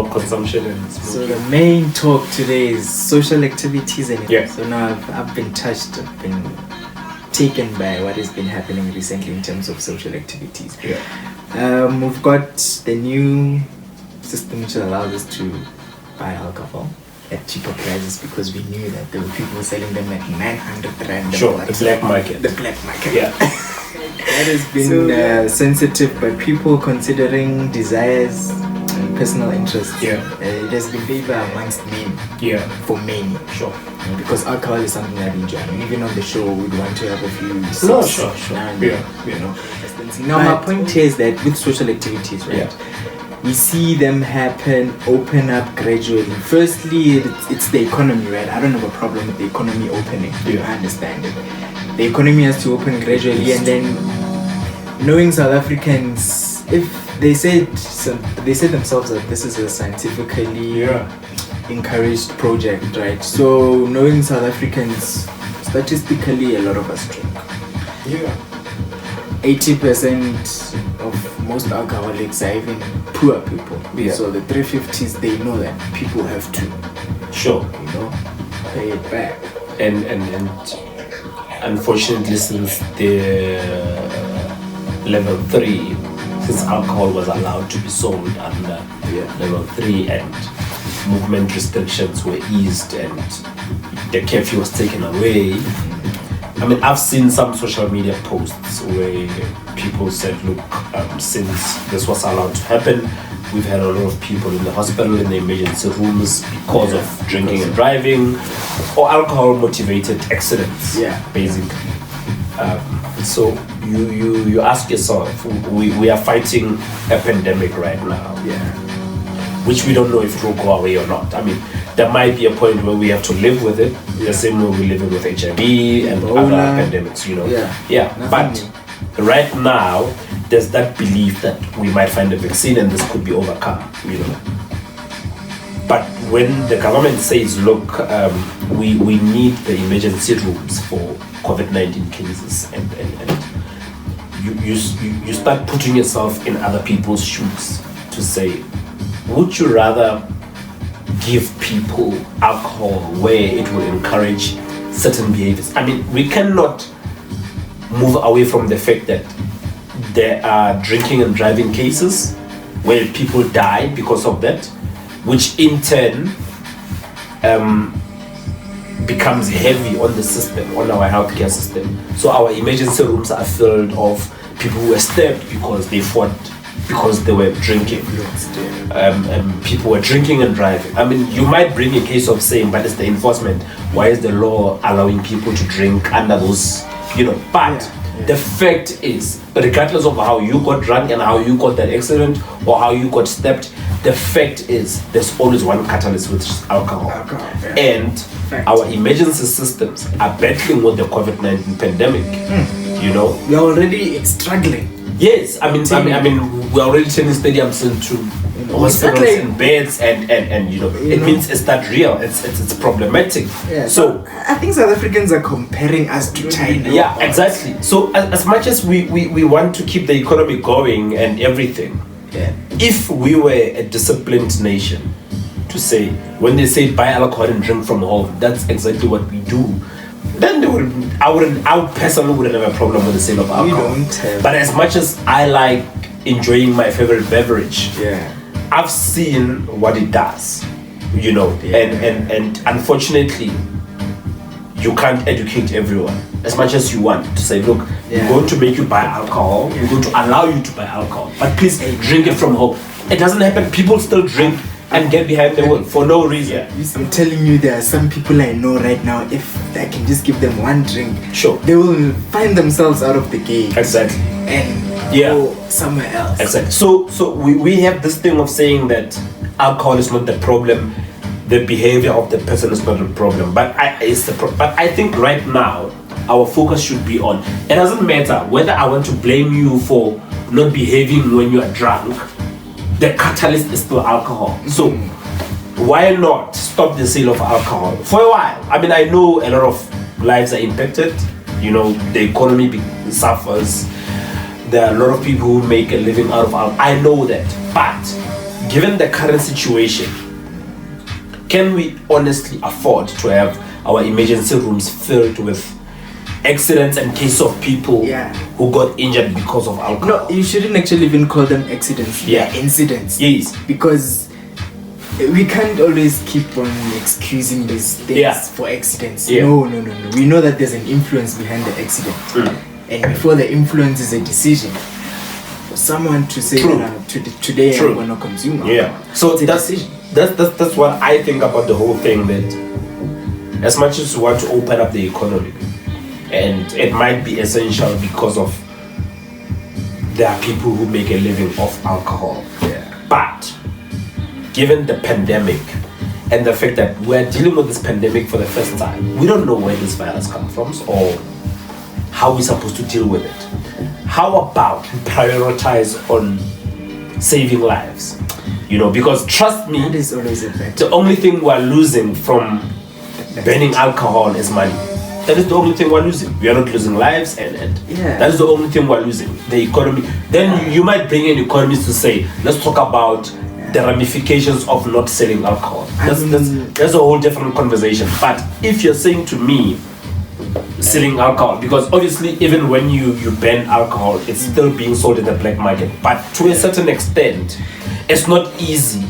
consumption and So smoking. the main talk today is social activities and Yeah. So now I've been touched, I've been taken by what has been happening recently in terms of social activities. Yeah. We've got the new system which allows us to buy alcohol at cheaper prices because we knew that there were people selling them at 900 rand. Sure, the black market. The black market. Yeah. That has been sensitive, but people considering desires and personal interests, Yeah. it has been favor amongst men. Yeah. For many, Sure. because alcohol is something that we enjoy. I mean, even on the show, we'd want to have a few sips. No, sure. Now and Yeah. then, you know. Now, my point here is that with social activities, right? We see them happen, open up gradually. Firstly, it's the economy, right? I don't have a problem with the economy opening. Yeah. I understand it. The economy has to open gradually, and then knowing South Africans, if they said themselves that this is a scientifically encouraged project, right? So knowing South Africans, statistically, a lot of us drink. Yeah. 80% of most alcoholics are even poor people. Yeah. So the 350s, they know that people have to, Sure. pay it back. And unfortunately, since the level 3, since alcohol was allowed to be sold under level 3 and movement restrictions were eased and the curfew was taken away, I mean, I've seen some social media posts where people said, look, since this was allowed to happen, we've had a lot of people in the hospital, in the emergency rooms because of drinking and driving or alcohol motivated accidents, basically. So you ask yourself, we are fighting a pandemic right now, which we don't know if it will go away or not. I mean, there might be a point where we have to live with it, the same way we live with HIV and other pandemics, But right now, there's that belief that we might find a vaccine and this could be overcome, But when the government says, look, we need the emergency rooms for COVID-19 cases, and you start putting yourself in other people's shoes to say, would you rather give people alcohol where it will encourage certain behaviors? I mean, we cannot move away from the fact that there are drinking and driving cases where people die because of that, which in turn becomes heavy on the system, on our healthcare system. So our emergency rooms are filled of people who were stabbed because they fought, because they were drinking. People were drinking and driving. I mean, you might bring a case of saying, but it's the enforcement. Why is the law allowing people to drink under those, But the fact is, regardless of how you got drunk and how you got that accident or how you got stabbed, the fact is there's always one catalyst, which is alcohol. And our emergency systems are battling with the COVID-19 pandemic. We're already struggling. Yes, I mean, we're already turning stadiums into hospitals and beds, and it means it's that real. It's problematic. Yeah, so I think South Africans are comparing us to China. Yeah, exactly. So as much as we want to keep the economy going and everything, if we were a disciplined nation, to say when they say buy alcohol and drink from home, that's exactly what we do. Then I personally wouldn't have a problem with the sale of alcohol. But as much as I like enjoying my favorite beverage, I've seen what it does, and unfortunately, you can't educate everyone as much as you want to say, look, we're going to make you buy alcohol, we're going to allow you to buy alcohol, but please drink it from home. It doesn't happen. People still drink and get behind the wheel for no reason. I'm telling you, there are some people I know right now, if I can just give them one drink, they will find themselves out of the game. Exactly. And go somewhere else. Exactly. So we have this thing of saying that alcohol is not the problem, the behavior of the person is not the problem, but I think right now our focus should be on, it doesn't matter whether I want to blame you for not behaving when you are drunk, the catalyst is still alcohol. So why not stop the sale of alcohol for a while? I mean, I know a lot of lives are impacted, the economy suffers, there are a lot of people who make a living out of alcohol, I know that, but given the current situation, can we honestly afford to have our emergency rooms filled with accidents and cases of people who got injured because of alcohol? No, you shouldn't actually even call them accidents. Yeah. They're incidents. Yes. Because we can't always keep on excusing these things for accidents. Yeah. No. We know that there's an influence behind the accident. And before the influence is a decision. For someone to say that today I'm going to consume alcohol. Yeah. So that's what I think about the whole thing, that as much as we want to open up the economy, and it might be essential because of there are people who make a living off alcohol. But given the pandemic and the fact that we're dealing with this pandemic for the first time, we don't know where this virus comes from or how we're supposed to deal with it. How about we prioritize on saving lives? Because trust me, that is always a bet. The only thing we're losing from banning alcohol is money. That is the only thing we're losing. We are not losing lives, and that is the only thing we're losing. The economy. Then you might bring in economists to say, let's talk about the ramifications of not selling alcohol. That's a whole different conversation. But if you're saying to me, selling alcohol, because obviously even when you ban alcohol, it's still being sold in the black market. But to a certain extent, it's not easy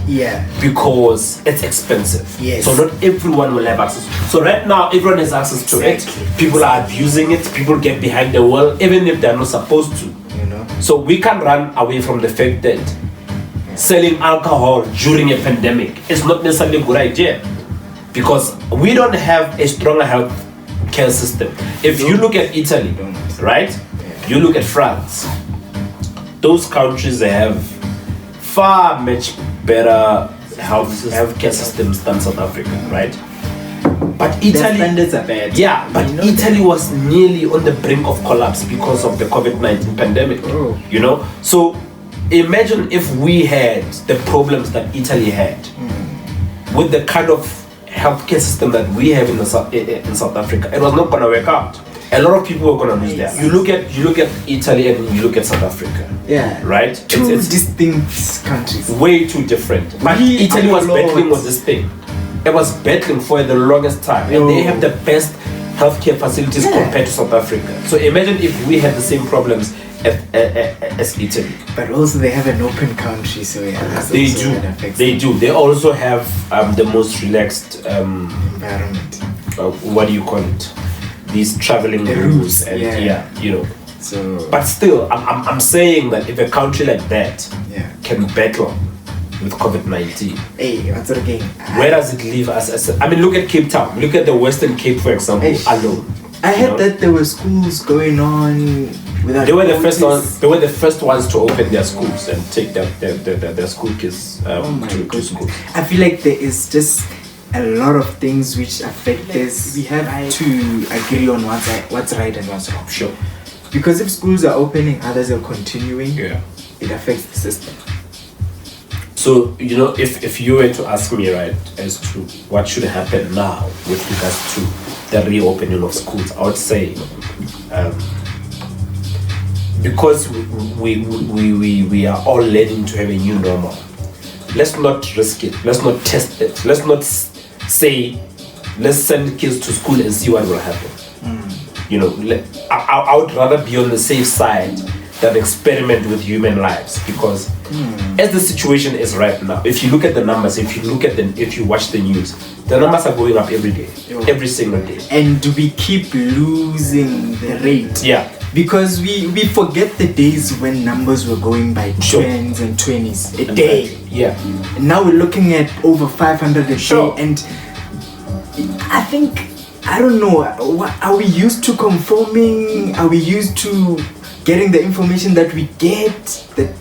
because it's expensive. So not everyone will have access. So right now, everyone has access to it. People are abusing it. People get behind the wall, even if they're not supposed to. So we can run away from the fact that selling alcohol during a pandemic is not necessarily a good idea, because we don't have a stronger health care system. If you look at Italy, right? You look at France. Those countries, they have far much better healthcare systems than South Africa, right? But Italy, their standards are bad. Yeah, but Italy was nearly on the brink of collapse because of the COVID-19 pandemic. So imagine if we had the problems that Italy had with the kind of healthcare system that we have in South Africa. It was not going to work out. A lot of people were going to lose there. You look at Italy and you look at South Africa. Right? Two distinct countries. Way too different. But Italy was battling with this thing. It was battling for the longest time. And they have the best healthcare facilities compared to South Africa. So imagine if we had the same problems as Italy. But also they have an open country, so they do. They also have the most relaxed environment. What do you call it? These traveling rules and So, but still, I'm saying that if a country like that can battle with COVID-19, what's it again? Where does it leave us? Look at Cape Town. Look at the Western Cape, for example, alone. I heard that there were schools going on without. They were the first ones. They were the first ones to open their schools and take their school kids to school. I feel like there is just a lot of things which affect this. We have to agree on what's right and what's wrong. Sure. Because if schools are opening, others are continuing. It affects the system. So if you were to ask me, right, as to what should happen now with regards to the reopening of schools, I would say, because we are all learning to have a new normal, let's not risk it. Let's not test it. Let's not say, let's send kids to school and see what will happen. I would rather be on the safe side than experiment with human lives, because as the situation is right now, if you look at the numbers, if you watch the news, the numbers are going up every day, every single day. And do we keep losing the rate? Because we forget the days when numbers were going by 10s and 20s a day. And now we're looking at over 500 a day, and I think, I don't know, are we used to conforming? Are we used to getting the information that we get, the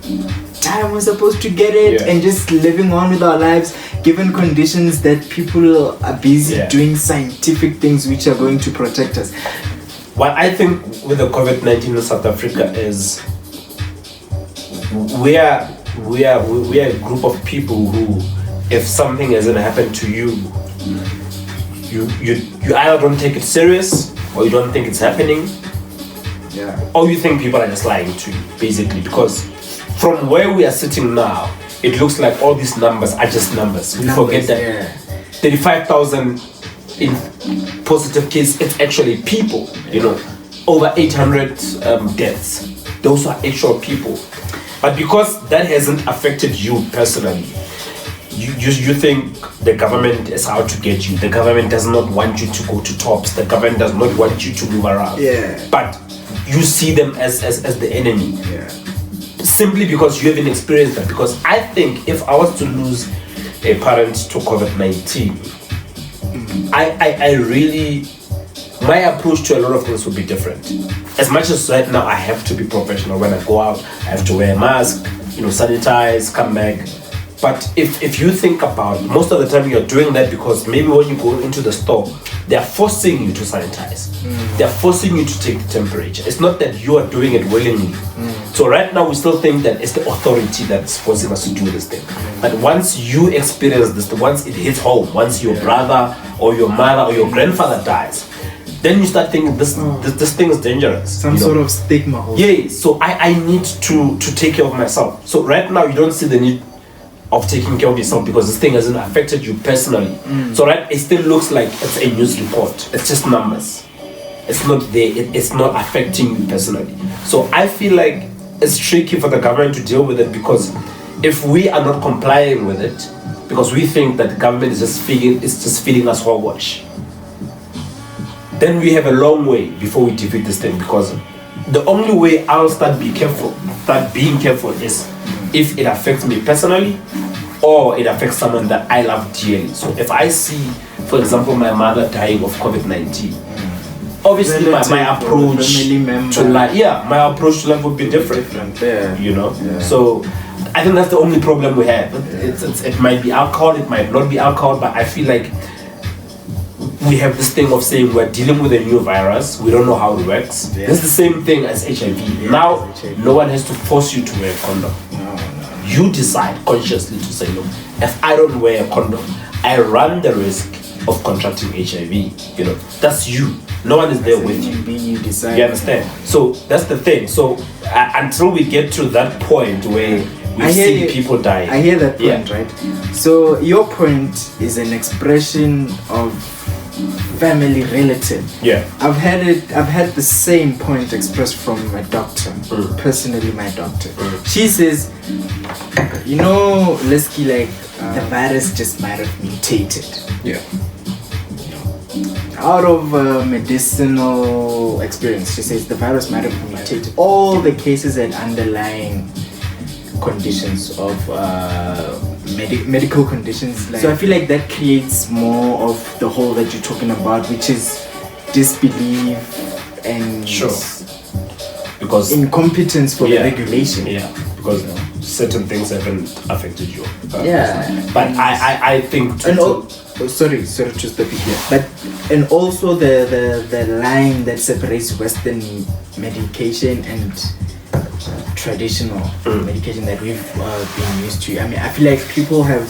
time we're supposed to get it, and just living on with our lives, given conditions that people are busy doing scientific things which are going to protect us? What I think with the COVID-19 in South Africa is we are a group of people who, if something hasn't happened to you, you either don't take it serious, or you don't think it's happening, or you think people are just lying to you, basically. Because from where we are sitting now, it looks like all these numbers are just numbers. We forget that 35,000 in positive cases, it's actually people, you know, over 800 deaths. Those are actual people. But because that hasn't affected you personally, you think the government is out to get you. The government does not want you to go to tops. The government does not want you to move around. Yeah. But you see them as the enemy. Yeah. Simply because you haven't experienced that. Because I think if I was to lose a parent to COVID-19, I really, my approach to a lot of things would be different. As much as right now I have to be professional when I go out, I have to wear a mask, you know, sanitize, come back. But if you think about, most of the time you're doing that because maybe when you go into the store, they're forcing you to sanitize. They're forcing you to take the temperature. It's not that you are doing it willingly. So right now we still think that it's the authority that's forcing us to do this thing. But once you experience this, once it hits home, once your brother or your mother or your grandfather dies, then you start thinking this thing is dangerous. Some sort of stigma also. Yeah, so I need to take care of myself. So right now you don't see the need of taking care of yourself because this thing hasn't affected you personally. So right, it still looks like it's a news report. It's just numbers. It's not there. It's not affecting you personally. So I feel like it's tricky for the government to deal with it because if we are not complying with it, because we think that the government is just feeding us hogwash, then we have a long way before we defeat this thing. Because the only way I'll start being careful is if it affects me personally or it affects someone that I love dearly. So if I see, for example, my mother dying of COVID-19, obviously my approach to life would be different. You know. So I think that's the only problem we have. It might be alcohol, it might not be alcohol, but I feel like we have this thing of saying we're dealing with a new virus, we don't know how it works. It's the same thing as HIV. Now no one has to force you to wear a condom. You decide consciously to say, look, if I don't wear a condom, I run the risk of contracting HIV. You know, that's you. No one is there with you. You decide. You understand? So that's the thing. So until we get to that point where we see people dying. I hear that point, right? So your point is an expression of family relative. Yeah. I've had the same point expressed from my doctor. Personally, my doctor. She says, you know, Lesky, like the virus just might have mutated. Yeah. Out of medicinal experience, she says the virus might have mutated. All the cases and underlying conditions of medical conditions. So I feel like that creates more of the whole that you're talking about, which is disbelief and because incompetence for the regulation. Yeah, because certain things haven't affected you. But I think sorry to stop you here. But and also the line that separates Western medication and traditional medication that we've been used to. I mean, I feel like people have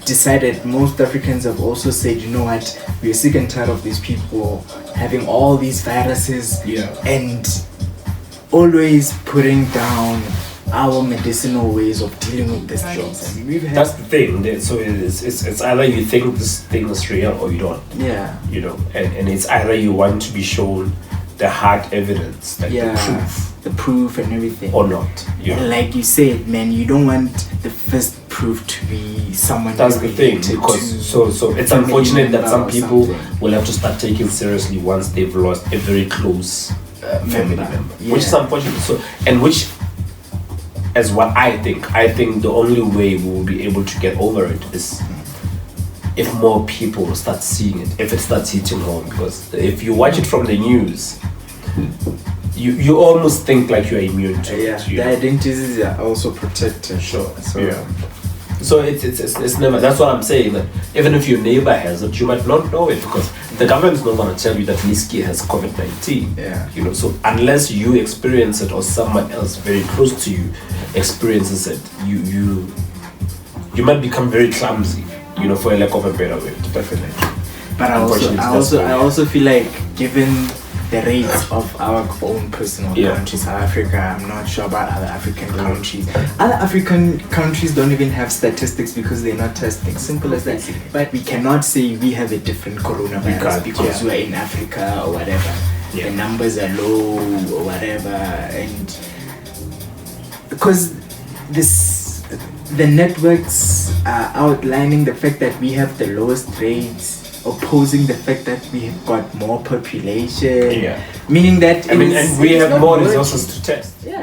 decided, most Africans have also said, you know what, we're sick and tired of these people having all these viruses and always putting down our medicinal ways of dealing with this things. I mean, that's the thing. So it's either you think this thing is real or you don't. Yeah. You know, and it's either you want to be shown the hard evidence, like the proof and everything, or not. And like you said, man, you don't want the first proof to be someone. That's the thing, because so it's unfortunate that some people will have to start taking seriously once they've lost a very close family member, which is unfortunate. So, and which, as what I think the only way we will be able to get over it is if more people start seeing it, if it starts hitting home. Because if you watch it from the news, you almost think like you're immune to it. The identities are also protected. So it's never. That's what I'm saying. That even if your neighbor has it, you might not know it because the government is not going to tell you that Liski has COVID-19. You know. So unless you experience it or someone else very close to you experiences it, you might become very clumsy. You know, for a lack of a better word. Definitely. But I also feel like, given the rates of our own personal Yeah. country, South Africa. I'm not sure about other African countries. Other African countries don't even have statistics because they're not testing. Simple as that. But we cannot say we have a different coronavirus can't, because yeah. we're in Africa or whatever. Yeah. The numbers are low or whatever, and because the networks are outlining the fact that we have the lowest rates, opposing the fact that we have got more population, Yeah. meaning that I mean, and we it's have not more working. resources to test. Yeah,